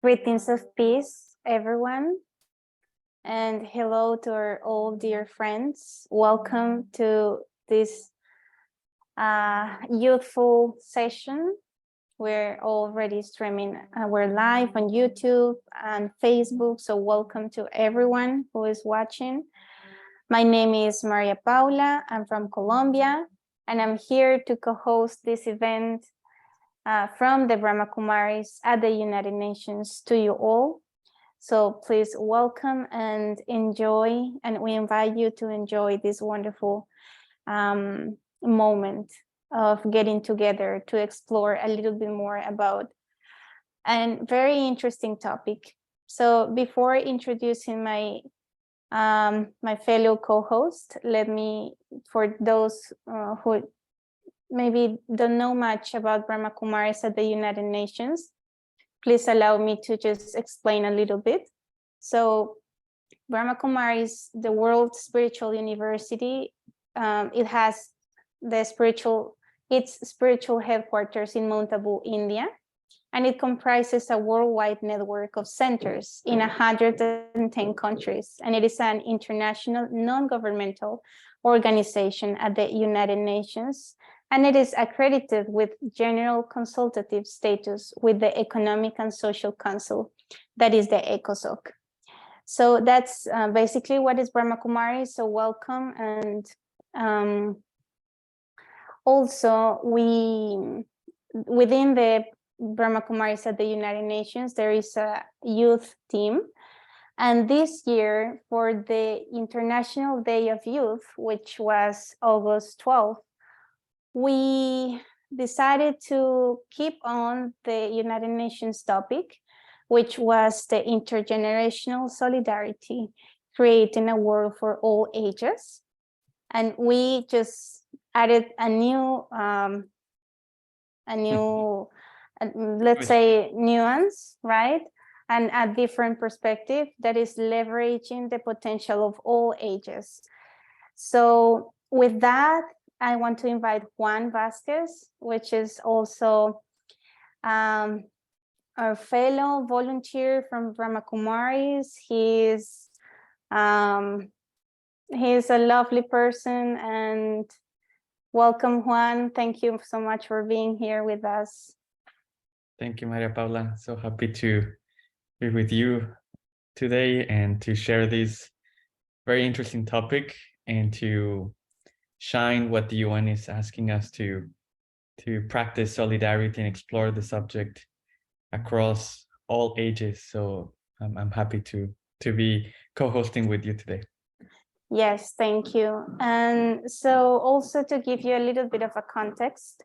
Greetings of peace, everyone, and hello to our all dear friends. Welcome to this youthful session. We're already streaming. We're live on YouTube and Facebook, so welcome to everyone who is watching. My name is Maria Paula. I'm from Colombia, and I'm here to co-host this event from the Brahma Kumaris at the United Nations to you all. So please welcome and enjoy, and we invite you to enjoy this wonderful moment of getting together to explore a little bit more about a very interesting topic. So before introducing my my fellow co-host, let me, for those who maybe don't know much about Brahma Kumaris at the United Nations, please allow me to just explain a little bit. So Brahma Kumaris, the World Spiritual University, it has its spiritual headquarters in Mount Abu, India, and it comprises a worldwide network of centers in 110 countries, and it is an international non-governmental organization at the United Nations, and it is accredited with general consultative status with the Economic and Social Council, that is the ECOSOC. So that's basically what is Brahma Kumaris. So welcome, and also within the Brahma Kumaris at the United Nations, there is a youth team. And this year, for the International Day of Youth, which was August 12th, we decided to keep on the United Nations topic, which was the intergenerational solidarity, creating a world for all ages. And we just added a new let's say nuance, right? And a different perspective that is leveraging the potential of all ages. So with that, I want to invite Juan Vasquez, which is also our fellow volunteer from Brahma Kumaris. He's a lovely person, and welcome, Juan. Thank you so much for being here with us. Thank you, Maria Paula. So happy to be with you today and to share this very interesting topic and to shine what the UN is asking us to practice solidarity and explore the subject across all ages. So I'm happy to be co-hosting with you today. Yes, thank you. And so also to give you a little bit of a context,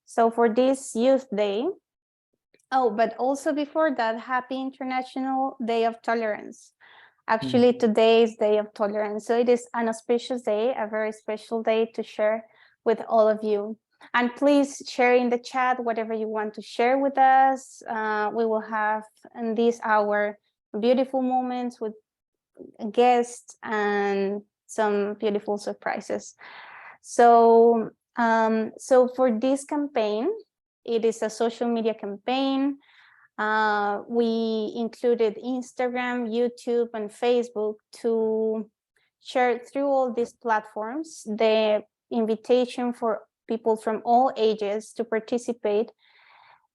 so for this Youth Day, but also before that, Happy International Day of Tolerance. Actually, today is Day of Tolerance. So it is an auspicious day, a very special day to share with all of you. And please share in the chat whatever you want to share with us. We will have in this hour beautiful moments with guests and some beautiful surprises. So, so for this campaign, it is a social media campaign. We included Instagram, YouTube, and Facebook to share through all these platforms the invitation for people from all ages to participate,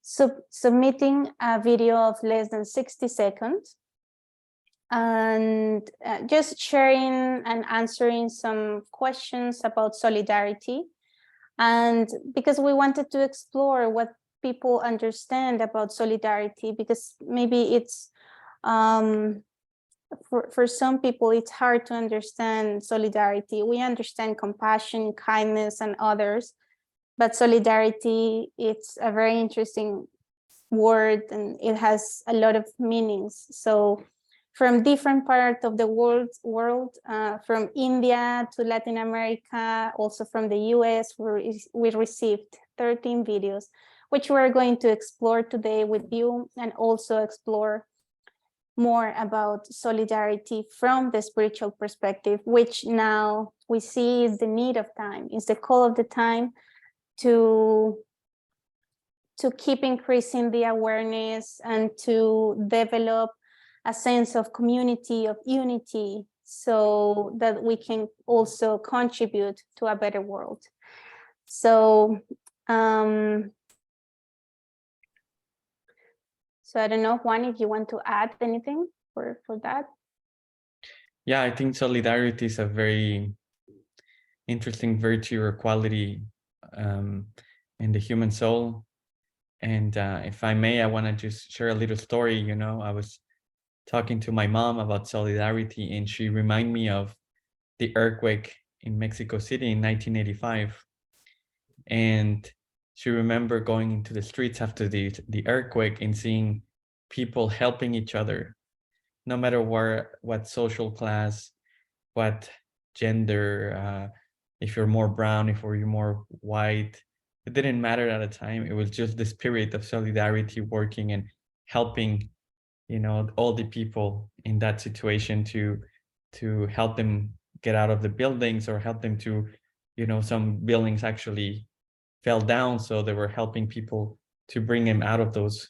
submitting a video of less than 60 seconds, and just sharing and answering some questions about solidarity. And because we wanted to explore what people understand about solidarity, because maybe it's for some people it's hard to understand solidarity. We understand compassion, kindness, and others, but solidarity, it's a very interesting word and it has a lot of meanings. So from different parts of the world, from India to Latin America, also from the US, we received 13 videos, which we're going to explore today with you, and also explore more about solidarity from the spiritual perspective, which now we see is the need of time, is the call of the time to to keep increasing the awareness and to develop a sense of community, of unity, so that we can also contribute to a better world. So, so I don't know, Juan, if you want to add anything for that. Yeah, I think solidarity is a very interesting virtue or quality in the human soul. And if I may, I want to just share a little story. You know, I was talking to my mom about solidarity, and she reminded me of the earthquake in Mexico City in 1985. And she remembered going into the streets after the earthquake and seeing people helping each other, no matter what social class, what gender, if you're more brown, if you're more white, it didn't matter at the time. It was just the spirit of solidarity working and helping, you know, all the people in that situation to help them get out of the buildings, or help them to, you know, some buildings actually fell down, so they were helping people to bring them out of those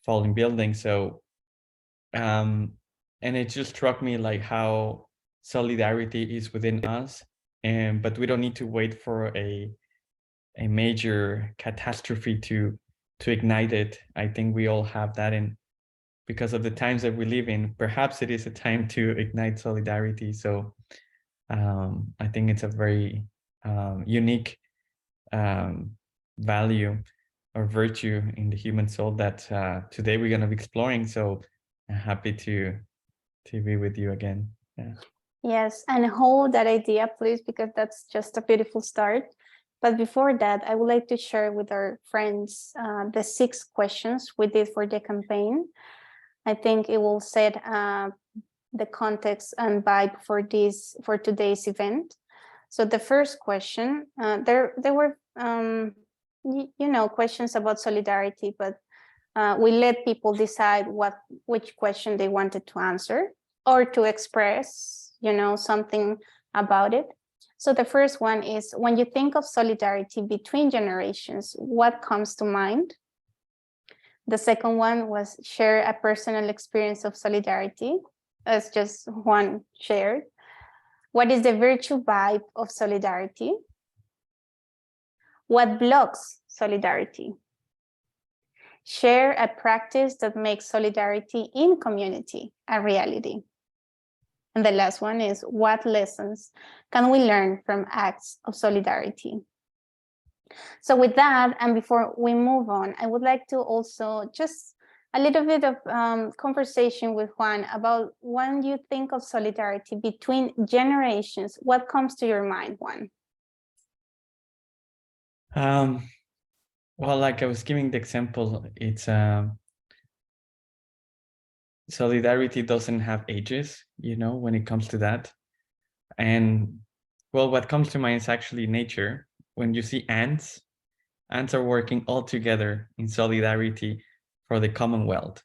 falling buildings. So and it just struck me like how solidarity is within us, and but we don't need to wait for a major catastrophe to ignite it. I think we all have that, and because of the times that we live in, perhaps it is a time to ignite solidarity. So I think it's a very unique value or virtue in the human soul that today we're going to be exploring. So I'm happy to be with you again. Yeah. Yes, and hold that idea, please, because that's just a beautiful start. But before that, I would like to share with our friends the 6 questions we did for the campaign. I think it will set the context and vibe for today's event. So the first question, there were questions about solidarity, but we let people decide which question they wanted to answer or to express, something about it. So the first one is, when you think of solidarity between generations, what comes to mind? The second one was, share a personal experience of solidarity, as just one shared. What is the virtue vibe of solidarity? What blocks solidarity? Share a practice that makes solidarity in community a reality. And the last one is, what lessons can we learn from acts of solidarity? So with that, and before we move on, I would like to also just a little bit of conversation with Juan about, when you think of solidarity between generations, what comes to your mind, Juan? Well, like I was giving the example, it's solidarity doesn't have ages, when it comes to that. And well, what comes to mind is actually nature. When you see ants are working all together in solidarity for the commonwealth,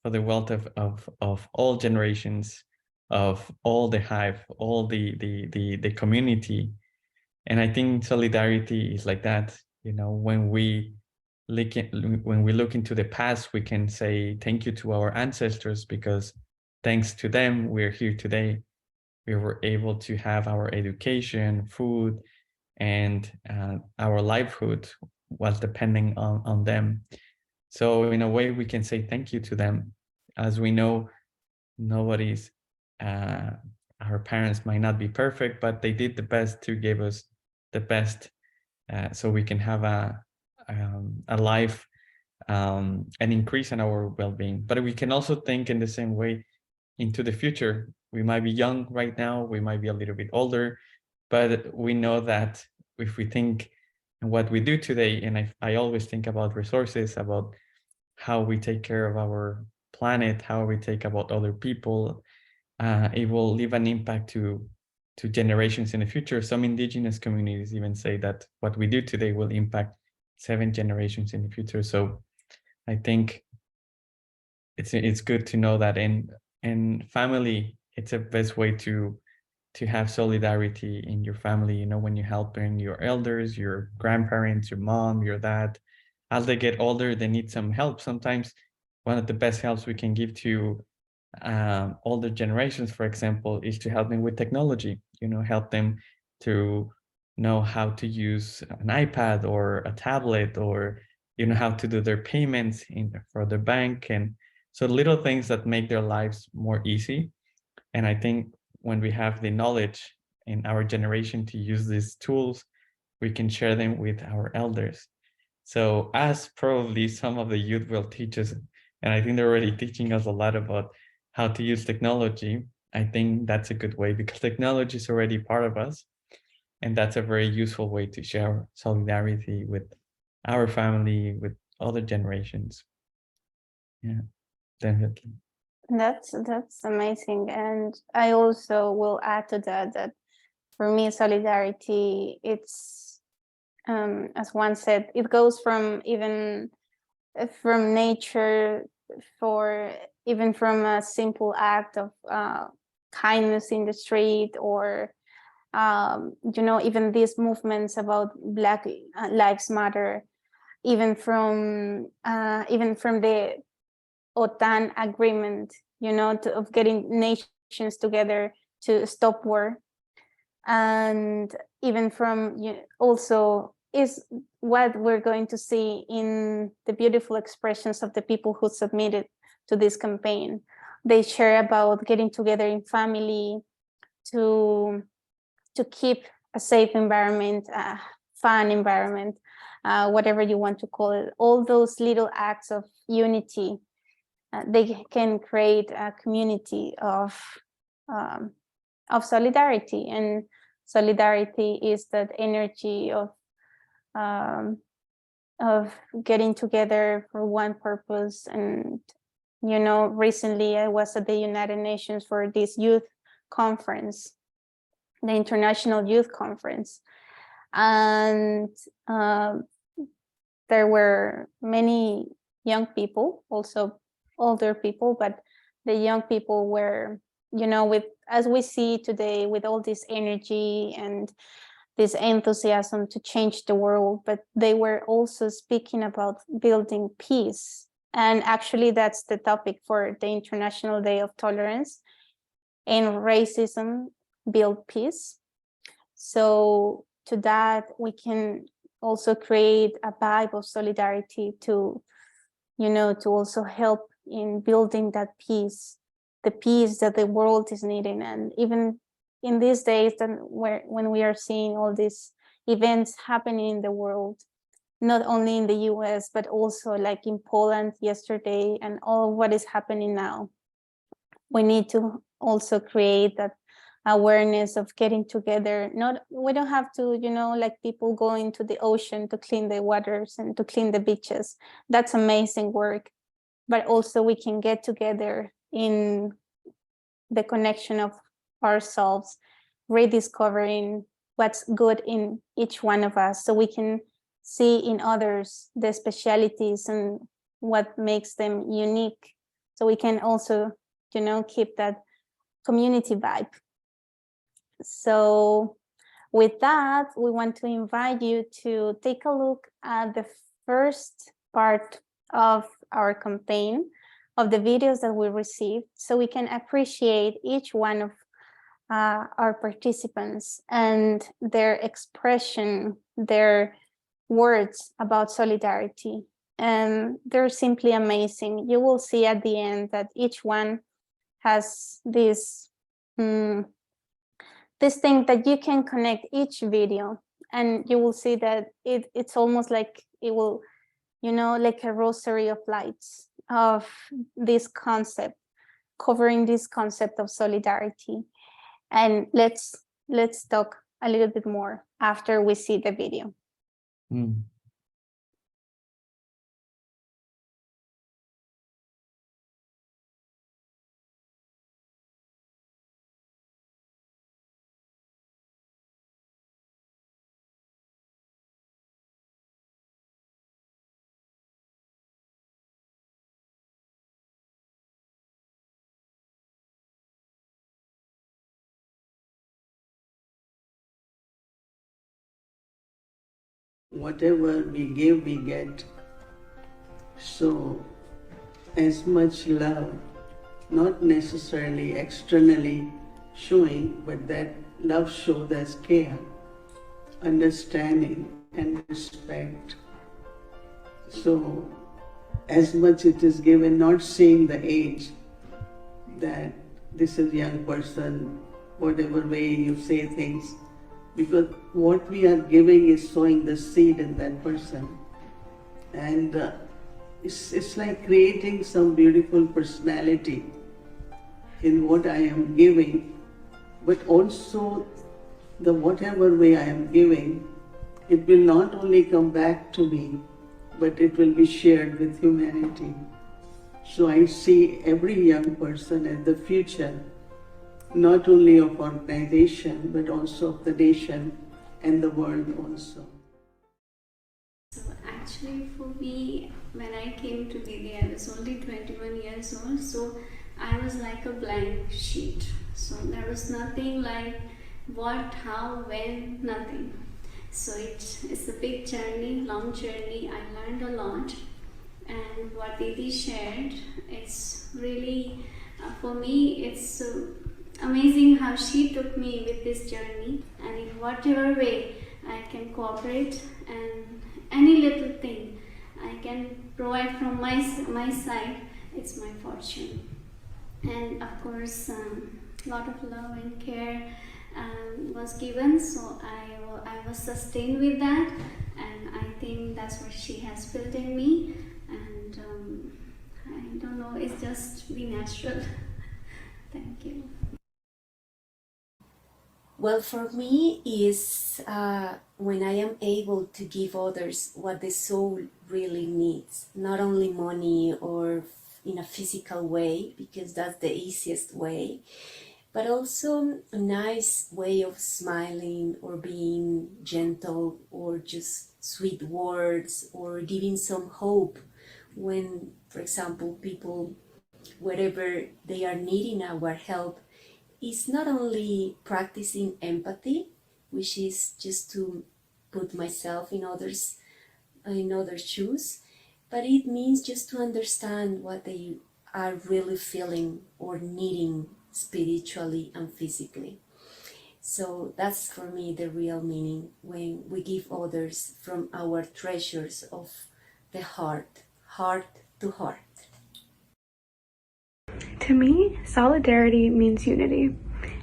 for the wealth of all generations, of all the hive, all the community. And I think solidarity is like that. When we look into the past, we can say thank you to our ancestors, because thanks to them, we're here today. We were able to have our education, food, and our livelihood was depending on them. So in a way, we can say thank you to them. As we know, our parents might not be perfect, but they did the best to give us the best, so we can have a life, an increase in our well-being. But we can also think in the same way into the future. We might be young right now, we might be a little bit older, but we know that if we think what we do today, and I always think about resources, about how we take care of our planet, how we take about other people, it will leave an impact to generations in the future. Some indigenous communities even say that what we do today will impact 7 generations in the future. So I think it's good to know that in family, it's the best way to have solidarity in your family. When you're helping your elders, your grandparents, your mom, your dad, as they get older, they need some help. Sometimes one of the best helps we can give to older generations, for example, is to help them with technology, help them to know how to use an iPad or a tablet, or how to do their payments for the bank. And so little things that make their lives more easy. And I think when we have the knowledge in our generation to use these tools, we can share them with our elders. So as probably some of the youth will teach us, and I think they're already teaching us a lot about how to use technology, I think that's a good way, because technology is already part of us. And that's a very useful way to share solidarity with our family, with other generations. Yeah, definitely. That's amazing. And I also will add to that for me, solidarity, it's as one said, it goes from even from nature, for even from a simple act of kindness in the street, or even these movements about Black Lives Matter, even from the OTAN agreement, of getting nations together to stop war. And even from also is what we're going to see in the beautiful expressions of the people who submitted to this campaign. They share about getting together in family to keep a safe environment, a fun environment, whatever you want to call it. All those little acts of unity, they can create a community of solidarity. And solidarity is that energy of getting together for one purpose. And recently I was at the United Nations for this youth conference, the International Youth Conference, and there were many young people, also older people, but the young people were, with, as we see today, with all this energy and this enthusiasm to change the world, but they were also speaking about building peace. And actually that's the topic for the International Day of Tolerance and Racism, Build Peace. So to that, we can also create a vibe of solidarity to, to also help in building that peace, the peace that the world is needing. And even in these days, when we are seeing all these events happening in the world, not only in the US, but also like in Poland yesterday, and all what is happening now, we need to also create that awareness of getting together. We don't have to, like people go into the ocean to clean the waters and to clean the beaches. That's amazing work. But also we can get together in the connection of ourselves, rediscovering what's good in each one of us, so we can see in others the specialities and what makes them unique. So we can also, keep that community vibe. So with that, we want to invite you to take a look at the first part of our campaign, of the videos that we received, so we can appreciate each one of our participants and their expression, their words about solidarity. And they're simply amazing. You will see at the end that each one has this this thing that you can connect each video, and you will see that it's almost like it will, like a rosary of lights of this concept, covering this concept of solidarity. And let's talk a little bit more after we see the video. Whatever we give, we get. So, as much love, not necessarily externally showing, but that love shows as care, understanding, and respect. So, as much it is given, not seeing the age, that this is young person, whatever way you say things, because what we are giving is sowing the seed in that person. And it's like creating some beautiful personality in what I am giving, but also the whatever way I am giving, it will not only come back to me, but it will be shared with humanity. So I see every young person as the future, not only of organization, but also of the nation and the world also. So actually for me, when I came to Didi, I was only 21 years old, so I was like a blank sheet. So there was nothing like what, how, when, nothing. So it's a big journey, long journey. I learned a lot, and what Didi shared, it's really, for me, it's amazing how she took me with this journey, and in whatever way I can cooperate, and any little thing I can provide from my side, it's my fortune. And of course, a lot of love and care was given, so I was sustained with that, and I think that's what she has built in me. And I don't know, it's just be natural. Thank you. Well, for me is when I am able to give others what the soul really needs, not only money or in a physical way, because that's the easiest way, but also a nice way of smiling or being gentle or just sweet words or giving some hope when, for example, people, wherever they are needing our help, is not only practicing empathy, which is just to put myself in others' shoes, but it means just to understand what they are really feeling or needing spiritually and physically. So that's for me the real meaning, when we give others from our treasures of the heart, heart to heart. To me, solidarity means unity.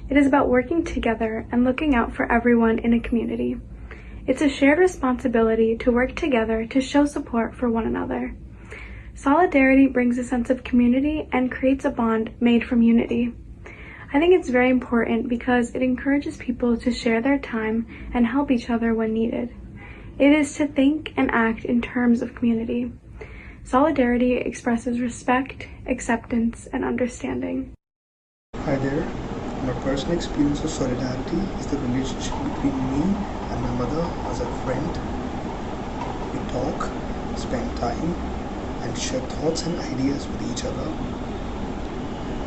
It is about working together and looking out for everyone in a community. It's a shared responsibility to work together to show support for one another. Solidarity brings a sense of community and creates a bond made from unity. I think it's very important because it encourages people to share their time and help each other when needed. It is to think and act in terms of community. Solidarity expresses respect, acceptance, and understanding. Hi there. My personal experience of solidarity is the relationship between me and my mother as a friend. We talk, spend time, and share thoughts and ideas with each other.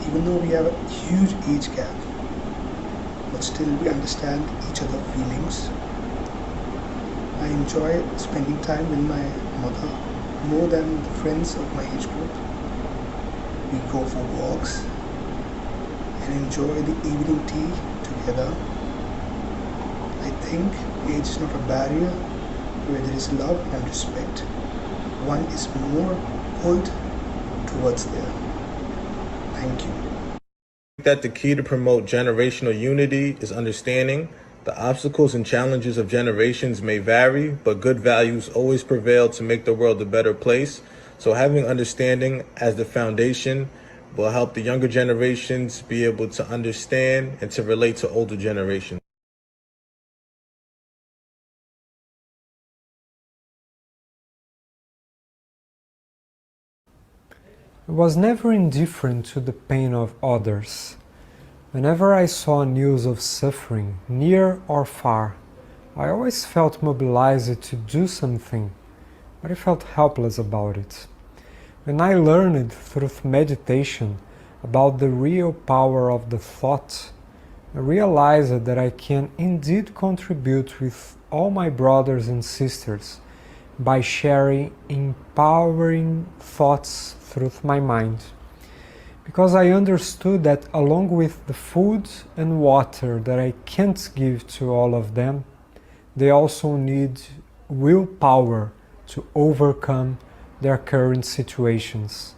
Even though we have a huge age gap, but still we understand each other's feelings. I enjoy spending time with my mother more than the friends of my age group. We go for walks and enjoy the evening tea together. I think age is not a barrier where there is love and respect. One is more pulled towards there. Thank you. That the key to promote generational unity is understanding the obstacles and challenges of generations may vary, but good values always prevail to make the world a better place. So having understanding as the foundation will help the younger generations be able to understand and to relate to older generations. I was never indifferent to the pain of others. Whenever I saw news of suffering, near or far, I always felt mobilized to do something, but I felt helpless about it. When I learned through meditation about the real power of the thought, I realized that I can indeed contribute with all my brothers and sisters by sharing empowering thoughts through my mind. Because I understood that along with the food and water that I can't give to all of them, they also need willpower to overcome their current situations.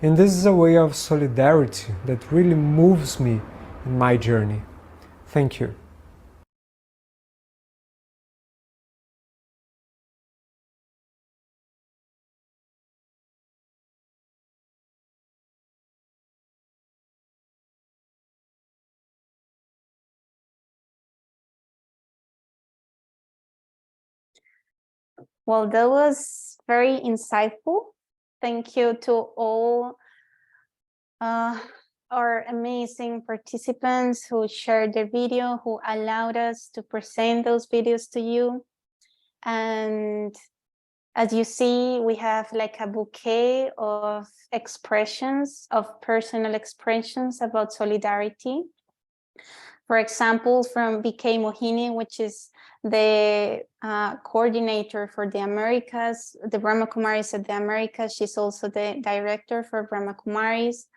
And this is a way of solidarity that really moves me in my journey. Thank you. Well, that was very insightful. Thank you to all our amazing participants who shared their video, who allowed us to present those videos to you. And as you see, we have like a bouquet of expressions, of personal expressions about solidarity. For example, from BK Mohini, which is the coordinator for the Americas, the Brahma Kumaris at the Americas. She's also the director for Brahma Kumaris.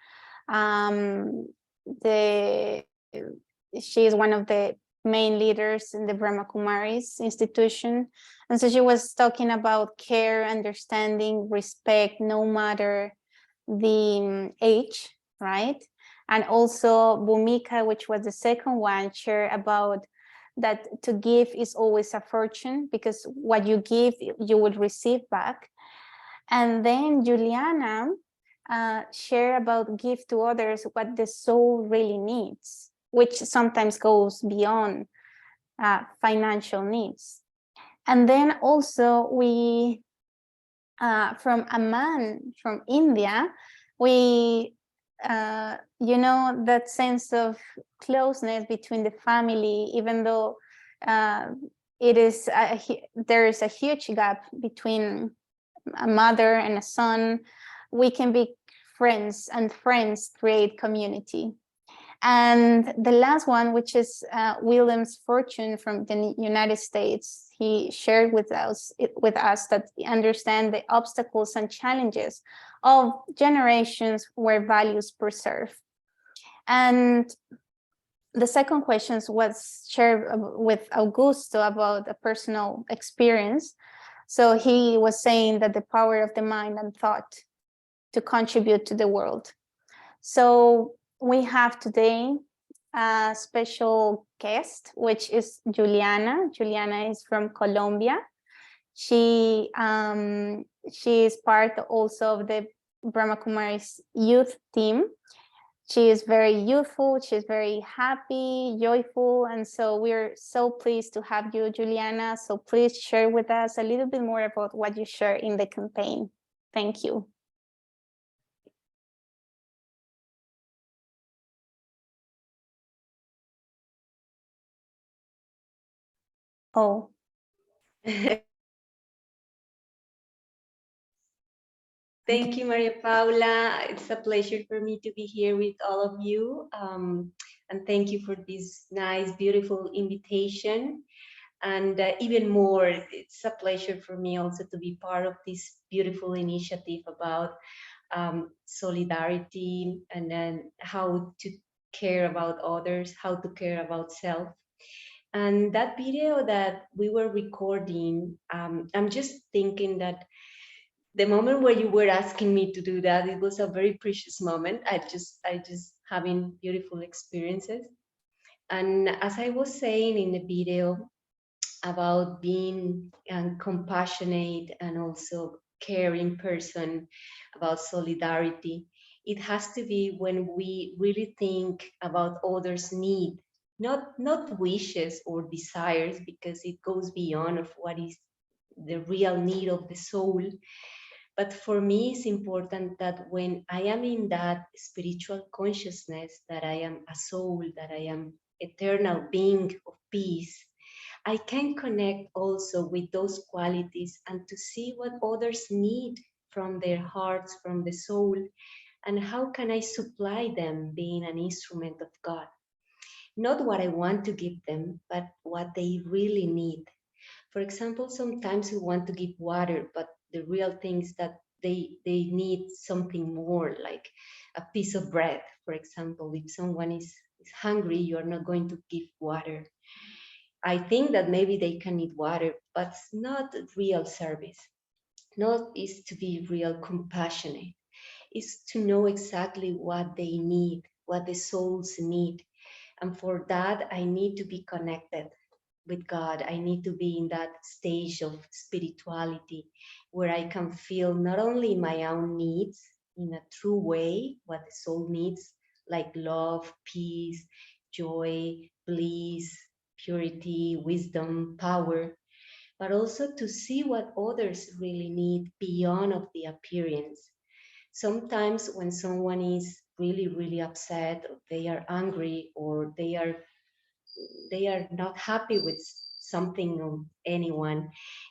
She is one of the main leaders in the Brahma Kumaris institution. And so she was talking about care, understanding, respect, no matter the age, right? And also Bhumika, which was the second one, shared about that to give is always a fortune, because what you give, you will receive back. And then Juliana shared about give to others what the soul really needs, which sometimes goes beyond financial needs. And then also we, from Aman, from India, we, you know, that sense of closeness between the family, even though it is there is a huge gap between a mother and a son, we can be friends, and friends create community. And the last one, which is William's Fortune from the United States, he shared with us that he understands the obstacles and challenges of generations where values preserve. And the second question was shared with Augusto about a personal experience. So he was saying that the power of the mind and thought to contribute to the world. So we have today a special guest, which is Juliana. Juliana is from Colombia. She is part also of the Brahma Kumaris youth team. She is very youthful, she's very happy, joyful, and so we're so pleased to have you, Juliana. So please share with us a little bit more about what you share in the campaign. Thank you. Oh. Thank you, Maria Paula. It's a pleasure for me to be here with all of you. And thank you for this nice, beautiful invitation. And even more, it's a pleasure for me also to be part of this beautiful initiative about solidarity, and then how to care about others, how to care about self. And that video that we were recording, I'm just thinking that the moment where you were asking me to do that, it was a very precious moment. I just having beautiful experiences. And as I was saying in the video about being compassionate and also caring person, about solidarity, it has to be when we really think about others' need, not wishes or desires, because it goes beyond of what is the real need of the soul. But for me, it's important that when I am in that spiritual consciousness, that I am a soul, that I am eternal being of peace, I can connect also with those qualities and to see what others need from their hearts, from the soul, and how can I supply them, being an instrument of God. Not what I want to give them, but what they really need. For example, sometimes we want to give water, but the real thing is that they need something more, like a piece of bread. For example, if someone is hungry, you are not going to give water. I think that maybe they can need water, but it's not real service. Not is to be real compassionate, is to know exactly what they need, what the souls need. And for that, I need to be connected with God. I need to be in that stage of spirituality where I can feel not only my own needs in a true way, what the soul needs, like love, peace, joy, bliss, purity, wisdom, power, but also to see what others really need beyond of the appearance. Sometimes when someone is really, really upset, or they are angry, or they are not happy with something or anyone,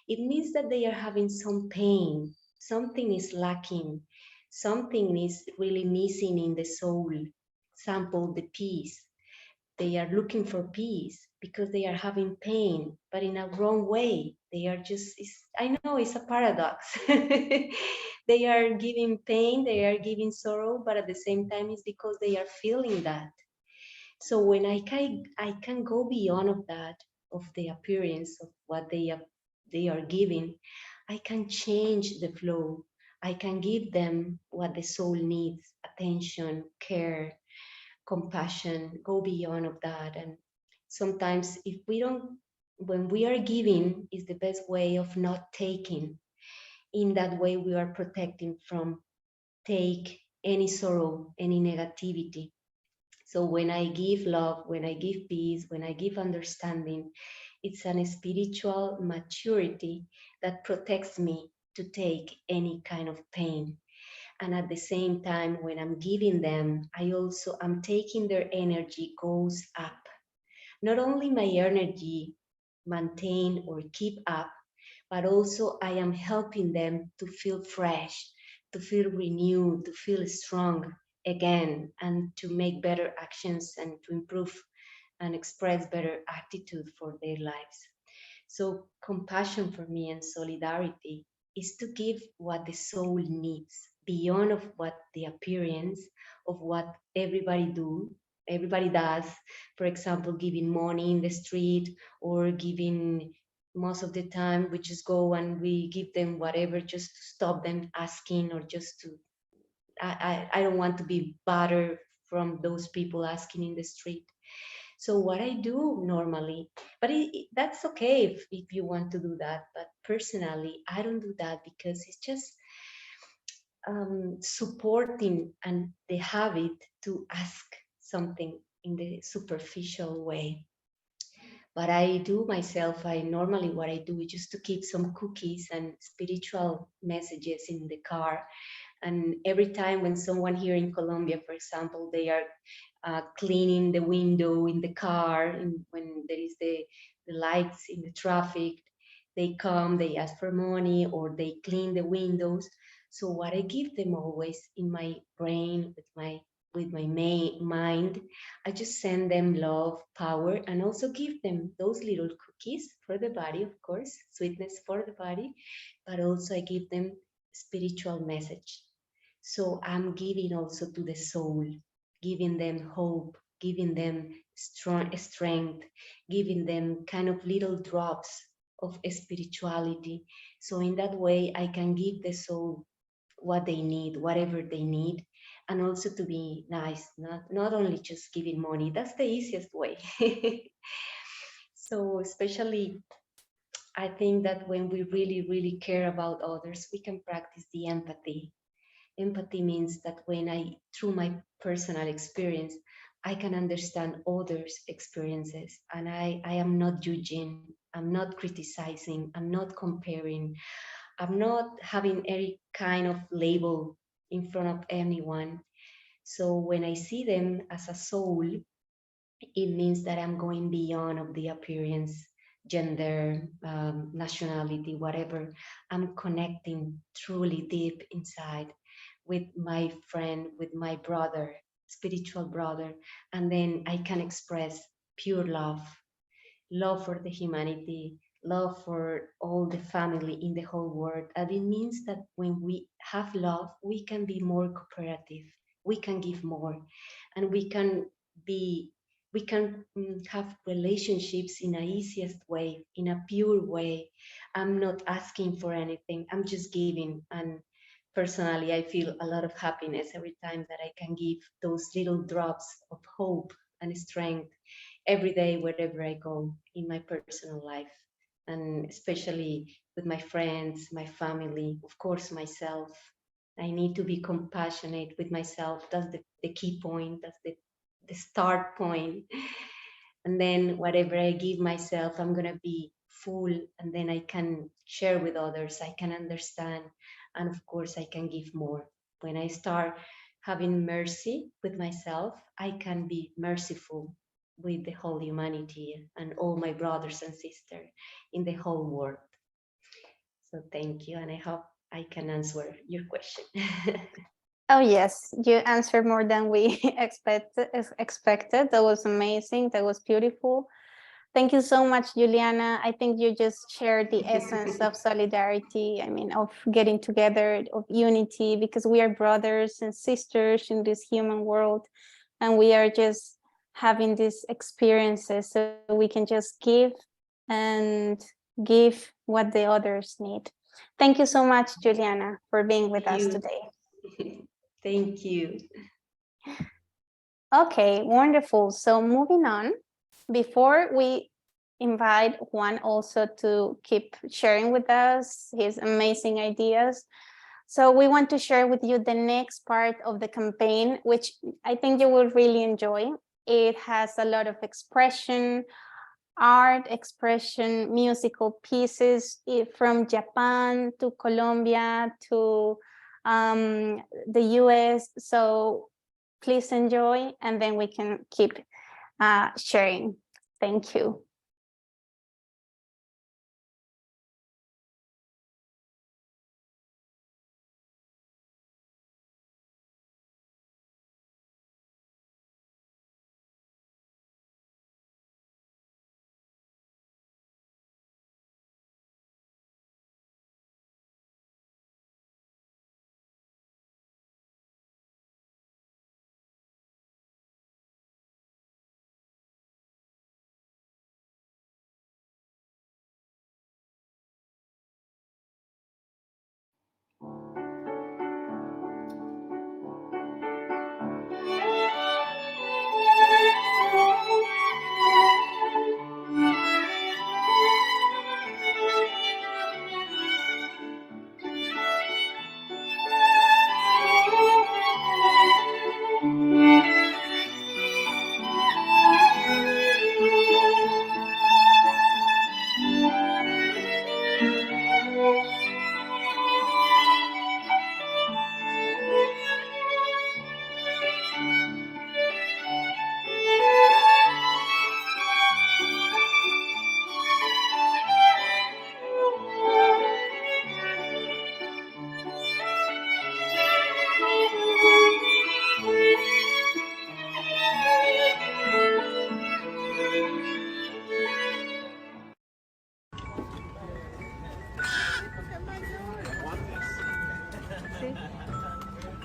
it means that they are having some pain, something is lacking, something is really missing in the soul. Example, the peace. They are looking for peace because they are having pain, but in a wrong way. They are just, I know it's a paradox. They are giving pain, they are giving sorrow, but at the same time, it's because they are feeling that. So when I can go beyond of that, of the appearance of what they are giving, I can change the flow. I can give them what the soul needs: attention, care, compassion, go beyond of that. And sometimes if we don't, when we are giving, is the best way of not taking. In that way, we are protecting from take any sorrow, any negativity. So when I give love, when I give peace, when I give understanding, it's an spiritual maturity that protects me to take any kind of pain. And at the same time, when I'm giving them, I'm taking their energy goes up. Not only my energy maintain or keep up, but also I am helping them to feel fresh, to feel renewed, to feel strong again, and to make better actions and to improve and express better attitude for their lives. So compassion for me and solidarity is to give what the soul needs beyond of what the appearance of what everybody does. For example, giving money in the street, or giving, most of the time we just go and we give them whatever just to stop them asking, or just to, I don't want to be bothered from those people asking in the street. So what I do normally, but that's okay if you want to do that. But personally, I don't do that because it's just supporting and the habit to ask something in the superficial way. But I do myself, normally what I do is just to keep some cookies and spiritual messages in the car. And every time when someone here in Colombia, for example, they are cleaning the window in the car, and when there is the lights in the traffic, they come, they ask for money, or they clean the windows. So what I give them always in my brain, with my mind, I just send them love, power, and also give them those little cookies for the body, of course, sweetness for the body, but also I give them spiritual message. So I'm giving also to the soul, giving them hope, giving them strength, giving them kind of little drops of spirituality. So in that way, I can give the soul what they need, whatever they need, and also to be nice, not only just giving money. That's the easiest way. So especially, I think that when we really, really care about others, we can practice the empathy. Empathy means that when through my personal experience, I can understand others' experiences, and I am not judging, I'm not criticizing, I'm not comparing, I'm not having any kind of label in front of anyone. So when I see them as a soul, it means that I'm going beyond of the appearance, gender, nationality, whatever. I'm connecting truly deep inside with my friend, with my brother, spiritual brother, and then I can express pure love, love for the humanity, love for all the family in the whole world. And it means that when we have love, we can be more cooperative, we can give more, and we can have relationships in an easiest way, in a pure way. I'm not asking for anything, I'm just giving. And personally, I feel a lot of happiness every time that I can give those little drops of hope and strength every day, wherever I go in my personal life, and especially with my friends, my family, of course, myself. I need to be compassionate with myself. That's the key point. That's the start point. And then whatever I give myself, I'm going to be full, and then I can share with others. I can understand. And of course, I can give more. When I start having mercy with myself, I can be merciful with the whole humanity and all my brothers and sisters in the whole world. So thank you, and I hope I can answer your question. Oh yes, you answered more than we expected. That was amazing. That was beautiful. Thank you so much, Juliana. I think you just shared the essence of solidarity. I mean, of getting together, of unity, because we are brothers and sisters in this human world, and we are just having these experiences so we can just give and give what the others need. Thank you so much, Juliana, for being with us today. Thank you. Okay, wonderful. So moving on, before we invite Juan also to keep sharing with us his amazing ideas, so we want to share with you the next part of the campaign, which I think you will really enjoy. It has a lot of expression, art expression, musical pieces from Japan to Colombia to the US. So please enjoy, and then we can keep sharing. Thank you.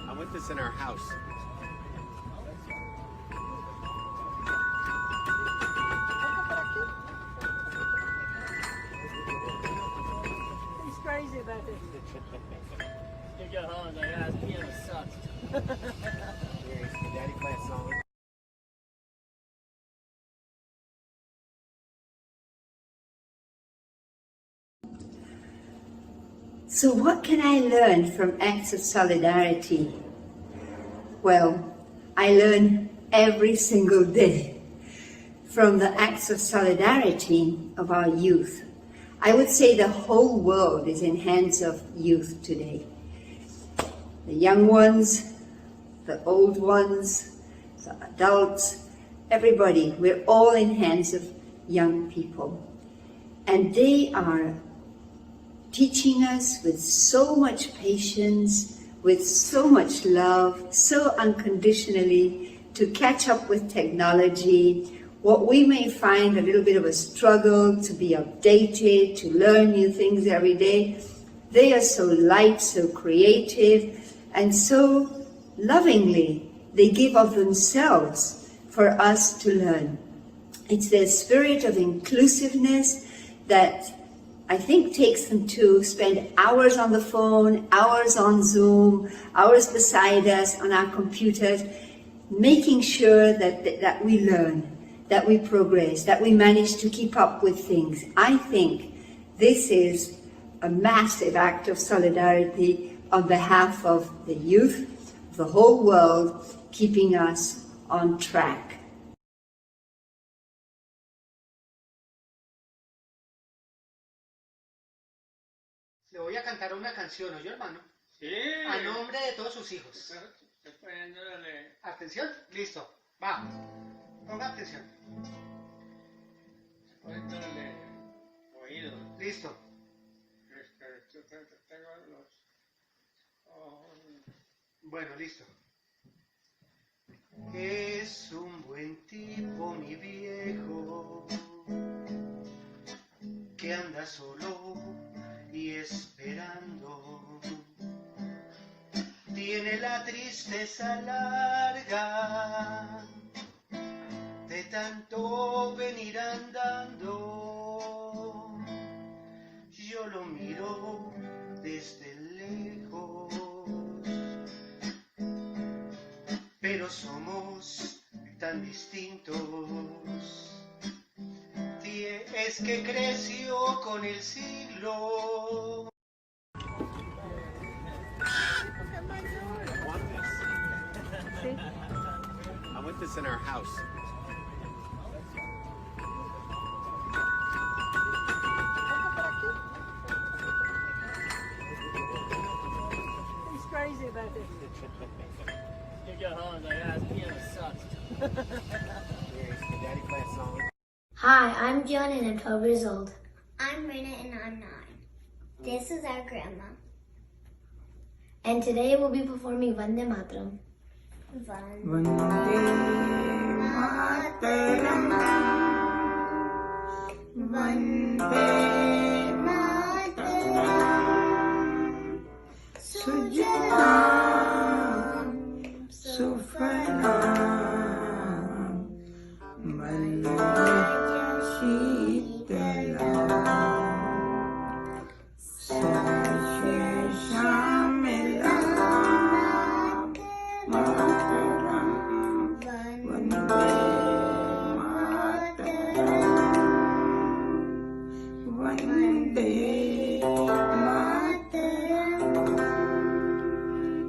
I want this in our house. He's crazy about this. You go home, like, ah, this piano sucks. Daddy play a song. So what can I learn from acts of solidarity? Well, I learn every single day from the acts of solidarity of our youth. I would say the whole world is in hands of youth today. The young ones, the old ones, the adults, everybody, we're all in hands of young people. And they are teaching us with so much patience, with so much love, so unconditionally, to catch up with technology, What we may find a little bit of a struggle to be updated, to learn new things every day, they are so light, so creative, and so lovingly they give of themselves for us to learn. It's their spirit of inclusiveness that I think takes them to spend hours on the phone, hours on Zoom, hours beside us on our computers, making sure that we learn, that we progress, that we manage to keep up with things. I think this is a massive act of solidarity on behalf of the youth, the whole world, keeping us on track. Le voy a cantar una canción, ¿oyó, hermano? Sí. A nombre de todos sus hijos. Atención, listo, vamos. Ponga atención. Oído. Listo. Bueno, listo. Es un buen tipo, mi viejo, que anda solo y esperando. Tiene la tristeza larga de tanto venir andando. Yo lo miro desde lejos, pero somos tan distintos. Es que creció con el siglo. I want this in our house. He's crazy about this. You go home, like, ah, this piano sucks. Can Daddy play a song? Hi, I'm John and I'm 12 years old. I'm Rena and I'm 9. This is our grandma. And today we'll be performing Vande Mataram. Vande Mataram. Vande Mataram. Sujalam Sufalam Mandaja Shitalam Sashashamilam Mataram Vande Mataram Vande Mataram.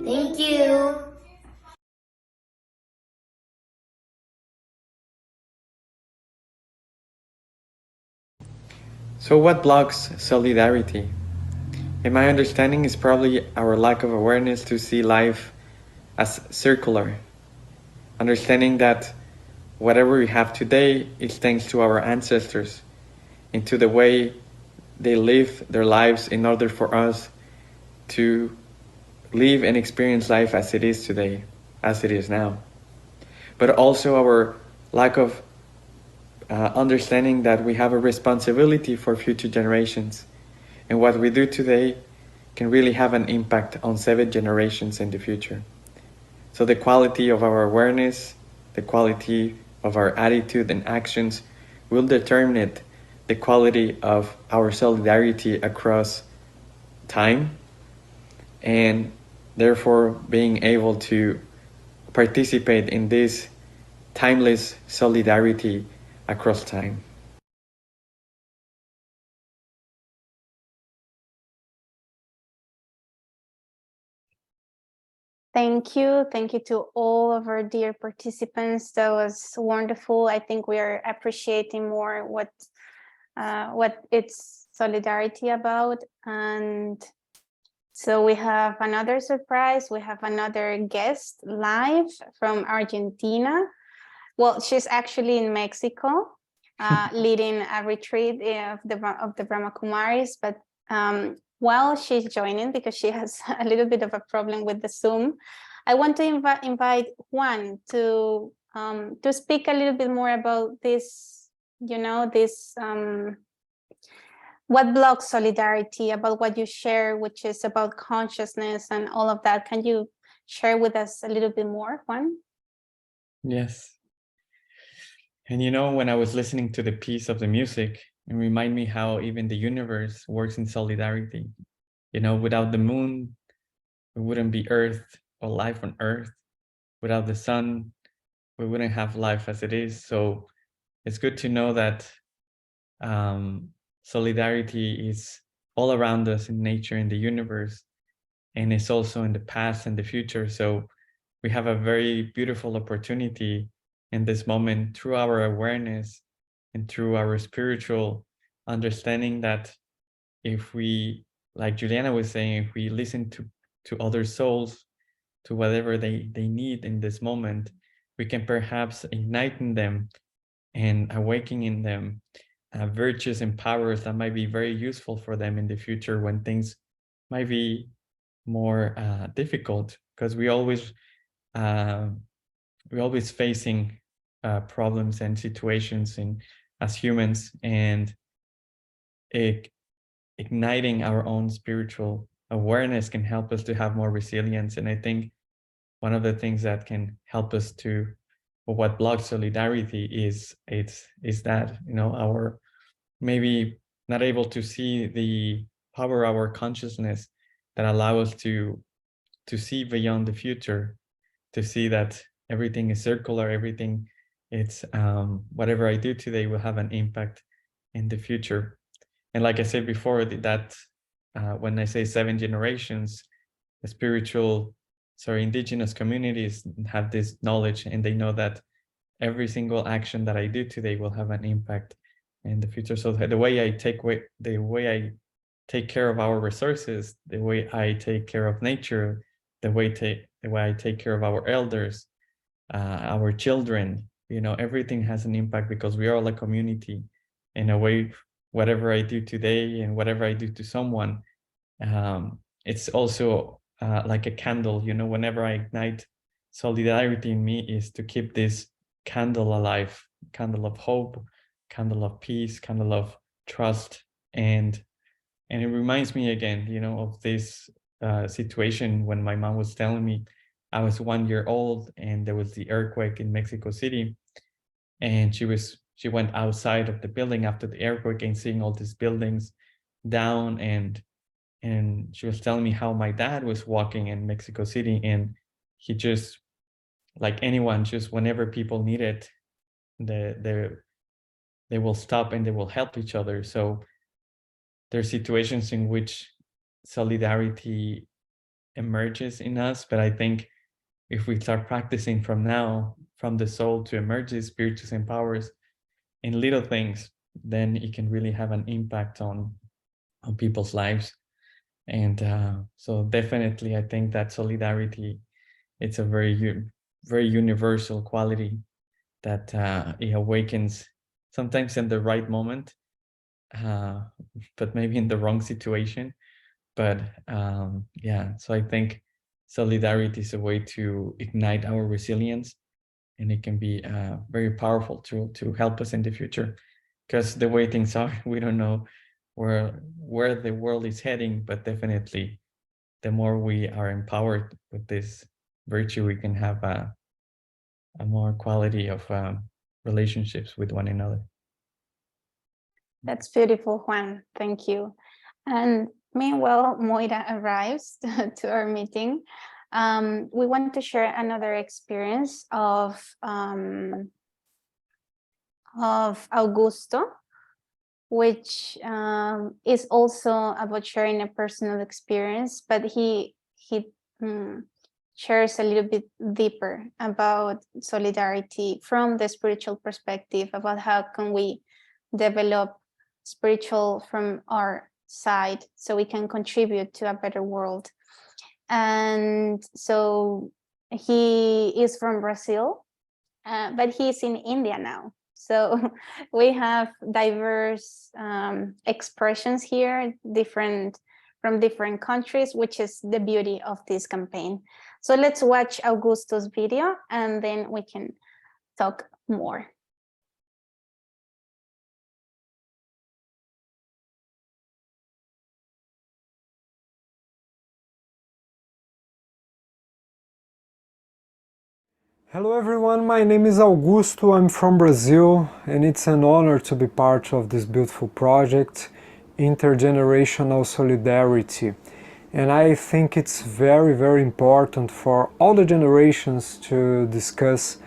Thank you. So what blocks solidarity? In my understanding, is probably our lack of awareness to see life as circular. Understanding that whatever we have today is thanks to our ancestors and to the way they live their lives in order for us to live and experience life as it is today, as it is now. But also our lack of understanding that we have a responsibility for future generations, and what we do today can really have an impact on 7 generations in the future. So the quality of our awareness, the quality of our attitude and actions will determine the quality of our solidarity across time, and therefore being able to participate in this timeless solidarity across time. Thank you. Thank you to all of our dear participants. That was wonderful. I think we are appreciating more what it's solidarity about. And so we have another surprise. We have another guest live from Argentina. Well, she's actually in Mexico, leading a retreat of the Brahma Kumaris, but while she's joining, because she has a little bit of a problem with the Zoom, I want to invite Juan to to speak a little bit more about this, what blocks solidarity, about what you share, which is about consciousness and all of that. Can you share with us a little bit more, Juan? Yes. And when I was listening to the piece of the music, it reminded me how even the universe works in solidarity. Without the moon, we wouldn't be Earth or life on Earth. Without the sun, we wouldn't have life as it is. So it's good to know that solidarity is all around us in nature, in the universe, and it's also in the past and the future. So we have a very beautiful opportunity in this moment through our awareness and through our spiritual understanding that if we, like Juliana was saying, if we listen to other souls, to whatever they need in this moment, we can perhaps ignite in them and awaken in them virtues and powers that might be very useful for them in the future when things might be more difficult, because we always facing problems and situations as humans, and igniting our own spiritual awareness can help us to have more resilience. And I think one of the things that can help us to, or what blocks solidarity is that our maybe not able to see the power of our consciousness that allow us to see beyond the future, to see that everything is circular, everything, it's whatever I do today will have an impact in the future. And like I said before, that when I say 7 generations, the indigenous communities have this knowledge, and they know that every single action that I do today will have an impact in the future. So the way I take care of our resources, the way I take care of nature, the way I take care of our elders, our children, everything has an impact, because we are all a community. In a way, whatever I do today and whatever I do to someone, it's also like a candle. Whenever I ignite solidarity in me, is to keep this candle alive, candle of hope, candle of peace, candle of trust. And it reminds me again, of this situation when my mom was telling me I was 1 year old and there was the earthquake in Mexico City, and she went outside of the building after the earthquake and seeing all these buildings down, and she was telling me how my dad was walking in Mexico City, and he just, like anyone, just whenever people need it, they will stop and they will help each other. So there are situations in which solidarity emerges in us, but I think if we start practicing from now, from the soul, to emerge these spiritual and powers in little things, then it can really have an impact on people's lives. And so definitely, I think that solidarity, it's a very, very universal quality that it awakens sometimes in the right moment, but maybe in the wrong situation. But yeah, so I think solidarity is a way to ignite our resilience, and it can be very powerful to help us in the future, because the way things are, we don't know where the world is heading, but definitely the more we are empowered with this virtue, we can have a more quality of relationships with one another. That's beautiful, Juan. Thank you. And meanwhile, Moira arrives to our meeting. We want to share another experience of Augusto, which is also about sharing a personal experience, but he shares a little bit deeper about solidarity from the spiritual perspective, about how can we develop spiritual from our side so we can contribute to a better world. And so he is from Brazil, but he's in India now. So we have diverse expressions here, from different countries, which is the beauty of this campaign. So let's watch Augusto's video, and then we can talk more. Hello everyone, my name is Augusto, I'm from Brazil, and it's an honor to be part of this beautiful project, Intergenerational Solidarity. And I think it's very, very important for all the generations to discuss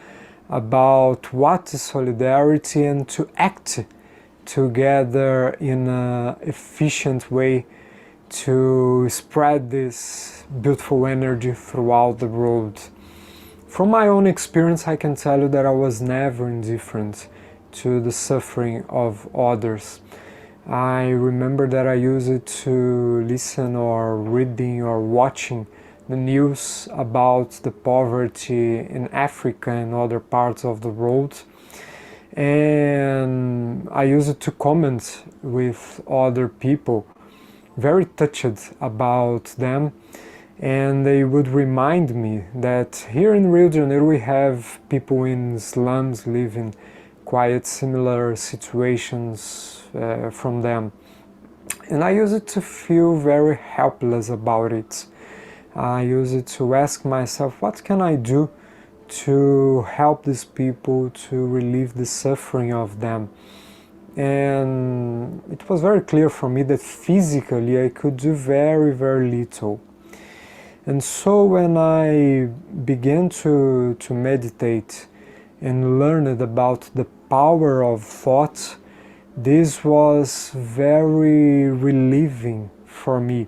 about what is solidarity and to act together in an efficient way to spread this beautiful energy throughout the world. From my own experience, I can tell you that I was never indifferent to the suffering of others. I remember that I used to listen or reading or watching the news about the poverty in Africa and other parts of the world. And I used to comment with other people, very touched about them. And they would remind me that here in Rio de Janeiro we have people in slums living quite similar situations from them. And I used to feel very helpless about it. I used to ask myself, what can I do to help these people, to relieve the suffering of them? And it was very clear for me that physically I could do very, very little. And so when I began to meditate and learned about the power of thought, this was very relieving for me,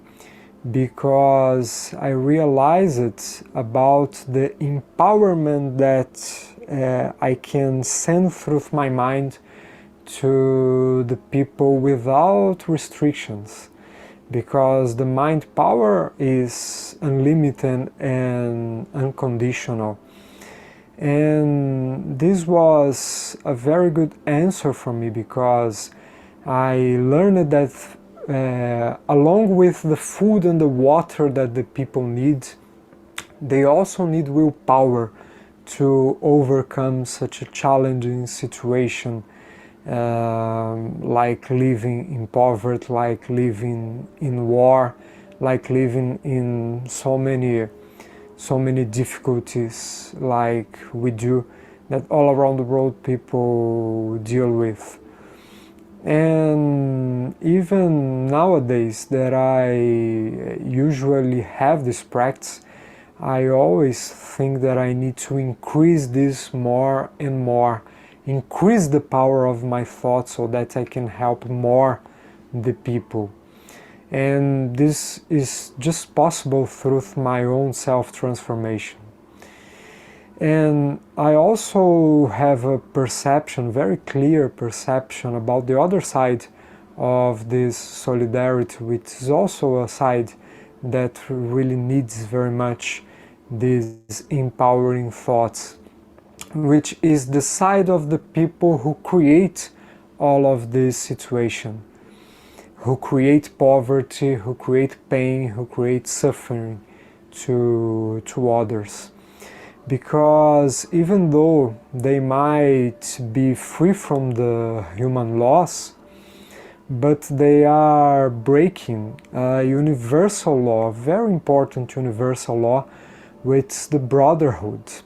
because I realized about the empowerment that I can send through my mind to the people without restrictions. Because the mind power is unlimited and unconditional. And this was a very good answer for me, because I learned that along with the food and the water that the people need, they also need willpower to overcome such a challenging situation. Like living in poverty, like living in war, like living in so many difficulties like we do, that all around the world people deal with. And even nowadays that I usually have this practice, I always think that I need to increase this more and more, increase the power of my thoughts so that I can help more the people. And this is just possible through my own self-transformation. And I also have a perception, very clear perception about the other side of this solidarity, which is also a side that really needs very much these empowering thoughts, which is the side of the people who create all of this situation, who create poverty, who create pain, who create suffering to others. Because even though they might be free from the human laws, but they are breaking a universal law, a very important universal law, which is the brotherhood.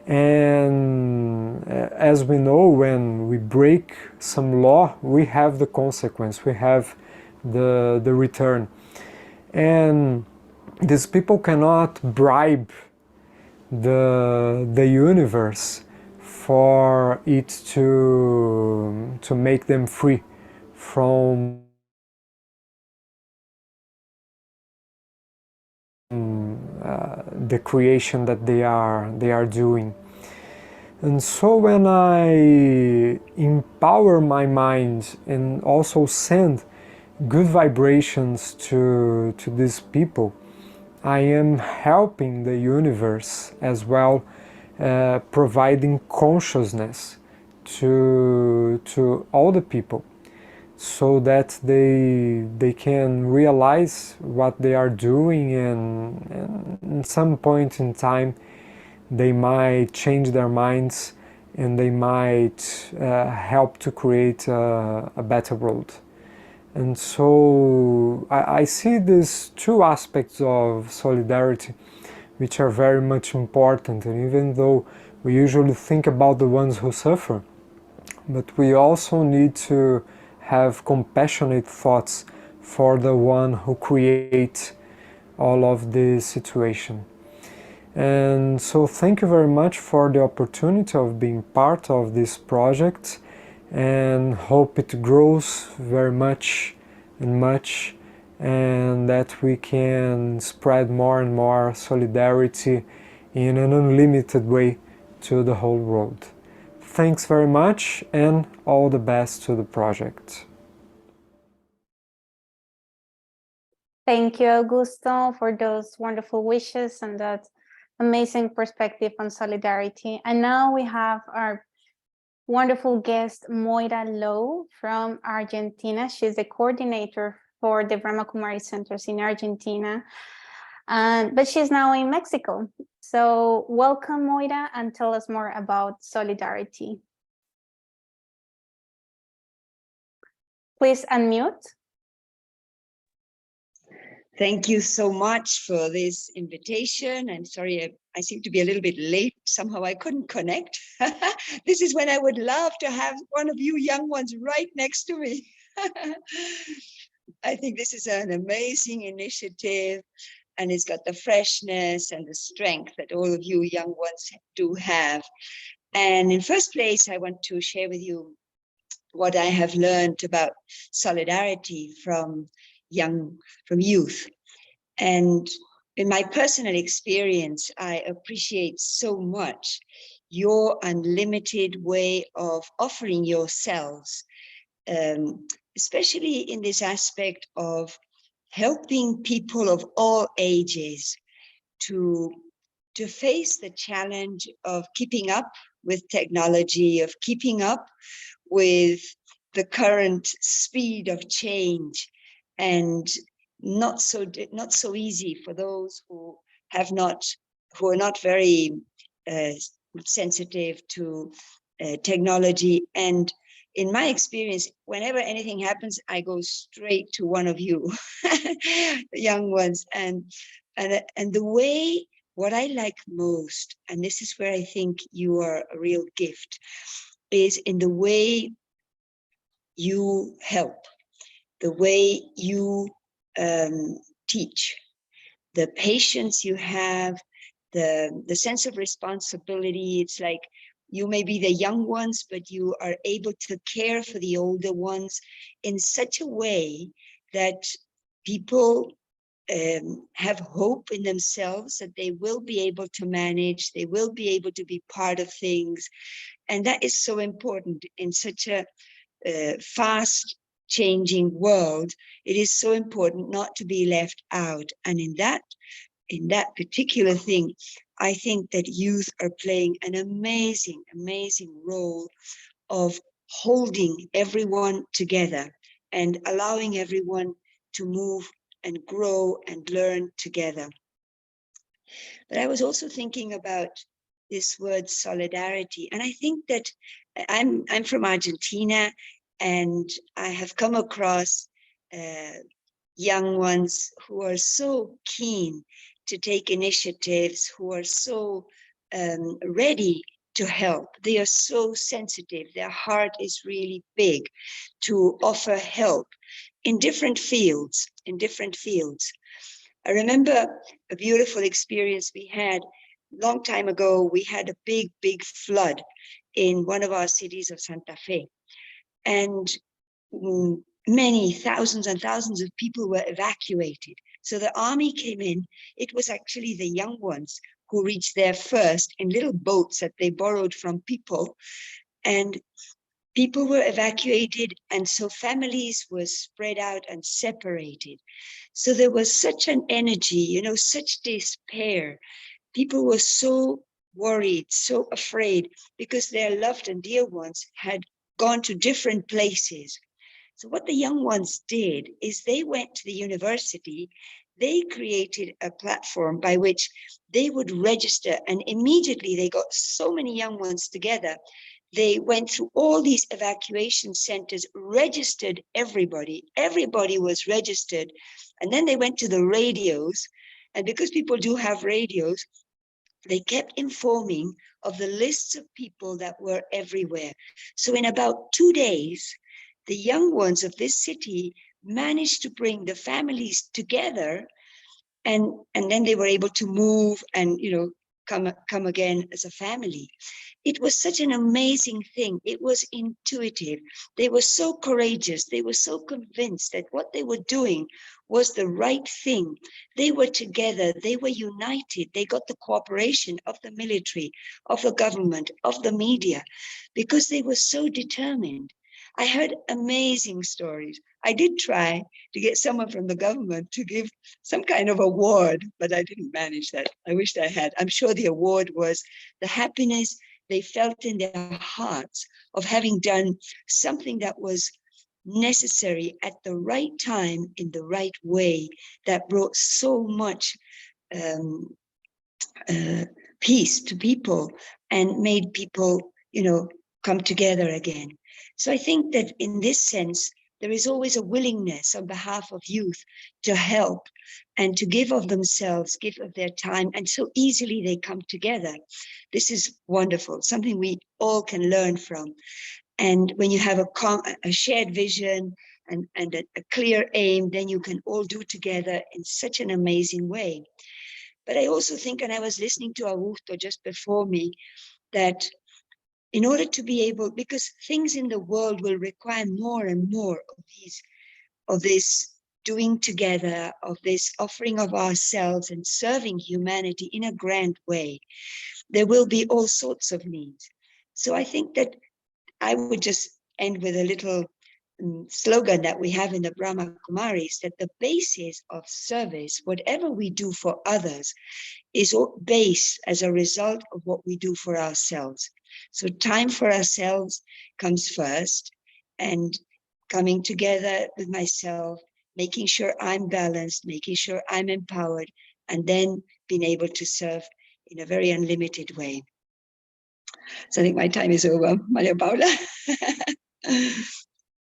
And as we know, when we break some law, we have the consequence, we have the return. And these people cannot bribe the universe for it to make them free from the creation that they are doing. And so when I empower my mind and also send good vibrations to these people, I am helping the universe as well, providing consciousness to all the people, so that they can realize what they are doing, and at some point in time they might change their minds and they might help to create a better world. And so I see these two aspects of solidarity which are very much important, and even though we usually think about the ones who suffer, but we also need to have compassionate thoughts for the one who creates all of this situation. And so thank you very much for the opportunity of being part of this project, and hope it grows very much, and that we can spread more and more solidarity in an unlimited way to the whole world. Thanks very much, and all the best to the project. Thank you, Augusto, for those wonderful wishes and that amazing perspective on solidarity. And now we have our wonderful guest, Moira Lowe from Argentina. She's the coordinator for the Brahma Kumaris centers in Argentina, but she's now in Mexico. So welcome, Moira, and tell us more about solidarity. Please unmute. Thank you so much for this invitation. I'm sorry, I seem to be a little bit late. Somehow I couldn't connect. This is when I would love to have one of you young ones right next to me. I think this is an amazing initiative, and it's got the freshness and the strength that all of you young ones do have. And in first place, I want to share with you what I have learned about solidarity from youth. And in my personal experience, I appreciate so much your unlimited way of offering yourselves, especially in this aspect of helping people of all ages to face the challenge of keeping up with technology, of keeping up with the current speed of change, and not so easy for those who are not very sensitive to technology. And in my experience, whenever anything happens, I go straight to one of you young ones. And the way, what I like most, and this is where I think you are a real gift, is in the way you help, the way you teach, the patience you have, the sense of responsibility. It's like you may be the young ones, but you are able to care for the older ones in such a way that people have hope in themselves that they will be able to manage, they will be able to be part of things. And that is so important in such a fast changing world. It is so important not to be left out. And in that particular thing, I think that youth are playing an amazing, amazing role of holding everyone together and allowing everyone to move and grow and learn together. But I was also thinking about this word solidarity, and I think that I'm from Argentina, and I have come across young ones who are so keen to take initiatives, who are so ready to help. They are so sensitive. Their heart is really big to offer help in different fields, I remember a beautiful experience we had a long time ago. We had a big, big flood in one of our cities of Santa Fe. And many thousands and thousands of people were evacuated. So the army came in. It was actually the young ones who reached there first in little boats that they borrowed from people. And people were evacuated, and so families were spread out and separated. So there was such an energy, such despair. People were so worried, so afraid, because their loved and dear ones had gone to different places. So what the young ones did is they went to the university they created a platform by which they would register, and immediately they got so many young ones together. They went through all these evacuation centers, registered everybody. Everybody was registered. And then they went to the radios. And because people do have radios, they kept informing of the lists of people that were everywhere. So in about 2 days, the young ones of this city managed to bring the families together, and then they were able to move and, you know, come again as a family. It was such an amazing thing. It was intuitive. They were so courageous. They were so convinced that what they were doing was the right thing. They were together. They were united. They got the cooperation of the military, of the government, of the media, because they were so determined. I heard amazing stories. I did try to get someone from the government to give some kind of award, but I didn't manage that. I wished I had. I'm sure the award was the happiness they felt in their hearts of having done something that was necessary at the right time in the right way, that brought so much peace to people and made people, you know, come together again. So I think that in this sense, there is always a willingness on behalf of youth to help and to give of themselves, give of their time, and so easily they come together. This is wonderful, something we all can learn from. And when you have a shared vision and a clear aim, then you can all do together in such an amazing way. But I also think, and I was listening to Augusto just before me, that in order to be able, because things in the world will require more and more of this doing together, of this offering of ourselves and serving humanity in a grand way, there will be all sorts of needs. So I think that I would just end with a little slogan that we have in the Brahma Kumaris, that the basis of service, whatever we do for others, is based as a result of what we do for ourselves. So time for ourselves comes first, and coming together with myself, making sure I'm balanced, making sure I'm empowered, and then being able to serve in a very unlimited way. So I think my time is over, Maria Paula.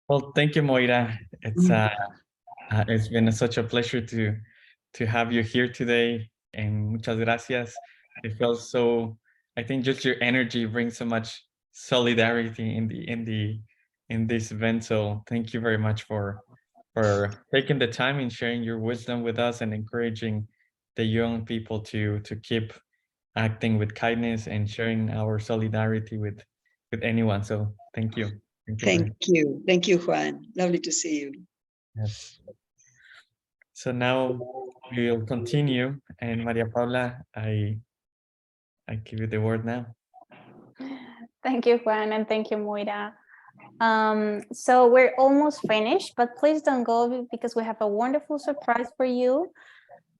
Well, thank you, Moira. It's been such a pleasure to have you here today, and muchas gracias. It feels so. I think just your energy brings so much solidarity in this event. So thank you very much for taking the time and sharing your wisdom with us and encouraging the young people to keep acting with kindness and sharing our solidarity with anyone. So thank you. Thank you, Juan. Lovely to see you. Yes. So now we'll continue, and Maria Paula, I give you the word now. Thank you, Juan, and thank you, Moira. So we're almost finished, but please don't go, because we have a wonderful surprise for you,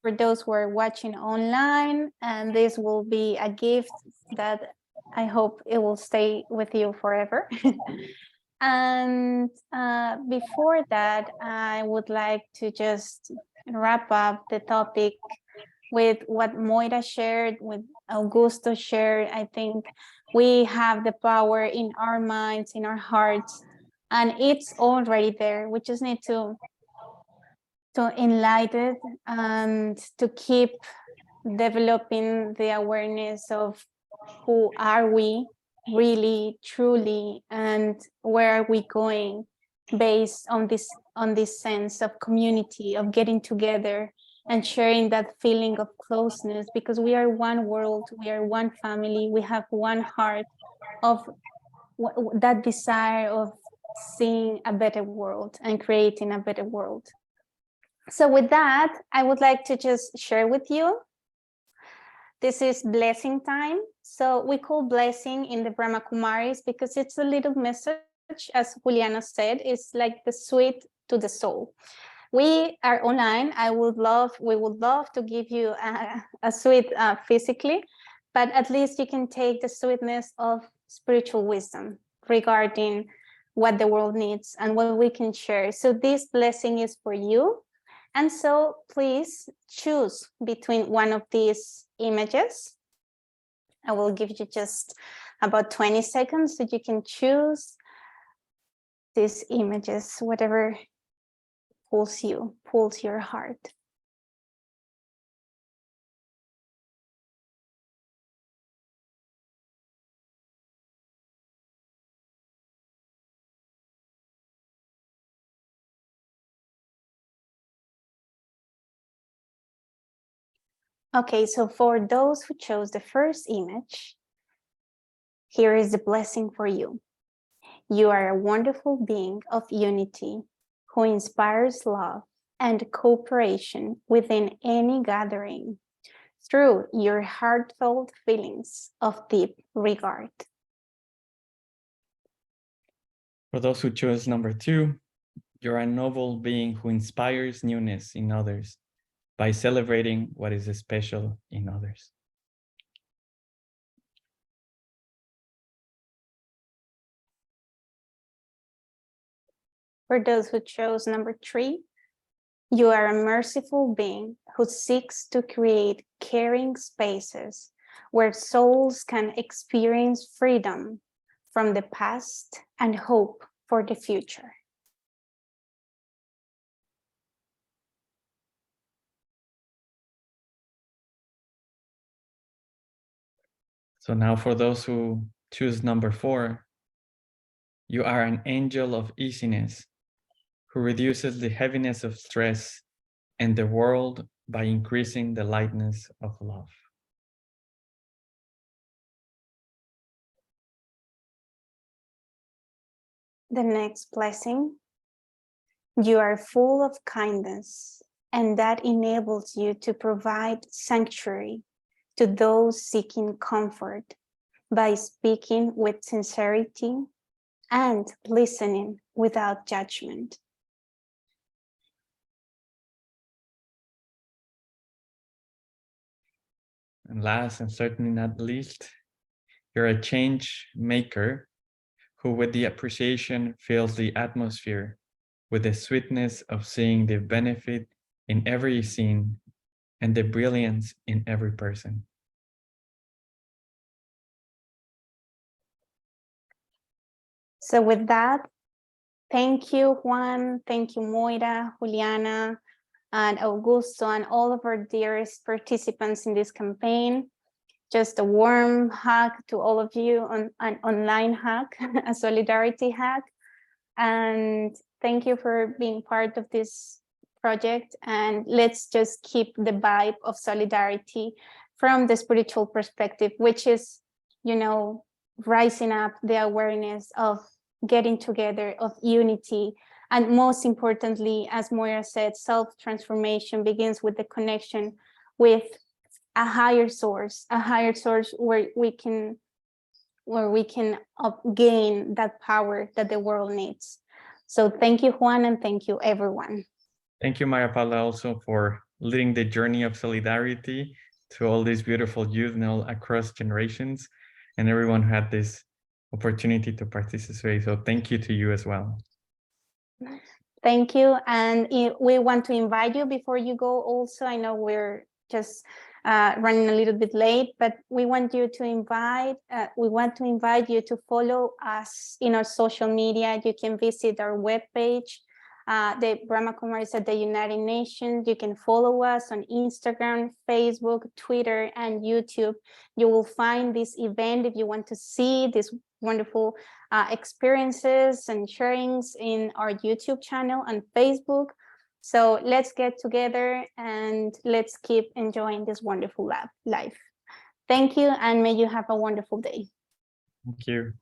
for those who are watching online, and this will be a gift that I hope it will stay with you forever. And before that, I would like to just wrap up the topic with what Moira shared, with Augusto shared. I think we have the power in our minds, in our hearts, and it's already there. We just need to enlighten it and to keep developing the awareness of who are we really, truly, and where are we going, based on this sense of community, of getting together and sharing that feeling of closeness, because we are one world, we are one family, we have one heart of that desire of seeing a better world and creating a better world. So with that, I would like to just share with you. This is blessing time. So we call blessing in the Brahma Kumaris because it's a little message, as Juliana said, it's like the sweet to the soul. We are online. We would love to give you a sweet physically, but at least you can take the sweetness of spiritual wisdom regarding what the world needs and what we can share. So this blessing is for you. And so please choose between one of these images. I will give you just about 20 seconds so you can choose these images, whatever pulls your heart. Okay, so for those who chose the first image, here is the blessing for you. You are a wonderful being of unity who inspires love and cooperation within any gathering through your heartfelt feelings of deep regard. For those who chose number 2, you're a noble being who inspires newness in others by celebrating what is special in others. For those who chose number 3, you are a merciful being who seeks to create caring spaces where souls can experience freedom from the past and hope for the future. So now for those who choose number 4, you are an angel of easiness who reduces the heaviness of stress and the world by increasing the lightness of love. The next blessing, you are full of kindness, and that enables you to provide sanctuary to those seeking comfort by speaking with sincerity and listening without judgment. And last and certainly not least, you're a change maker who with the appreciation fills the atmosphere with the sweetness of seeing the benefit in every scene and the brilliance in every person. So with that, thank you, Juan, thank you, Moira, Juliana, and Augusto, and all of our dearest participants in this campaign. Just a warm hug to all of you, on an online hug, a solidarity hug. And thank you for being part of this project. And let's just keep the vibe of solidarity from the spiritual perspective, which is, you know, rising up the awareness of getting together, of unity. And most importantly, as Moira said, self-transformation begins with the connection with a higher source where we can gain that power that the world needs. So thank you, Juan, and thank you, everyone. Thank you, Maria Paula, also for leading the journey of solidarity to all these beautiful youth now across generations, and everyone who had this opportunity to participate. So thank you to you as well. Thank you. And we want to invite you before you go also. I know we're just running a little bit late, but we want you to invite you to follow us in our social media. You can visit our webpage, the Brahma Kumaris at the United Nations. You can follow us on Instagram, Facebook, Twitter, and YouTube. You will find this event if you want to see these wonderful experiences and sharings in our YouTube channel and Facebook. So let's get together and let's keep enjoying this wonderful life. Thank you, and may you have a wonderful day. Thank you.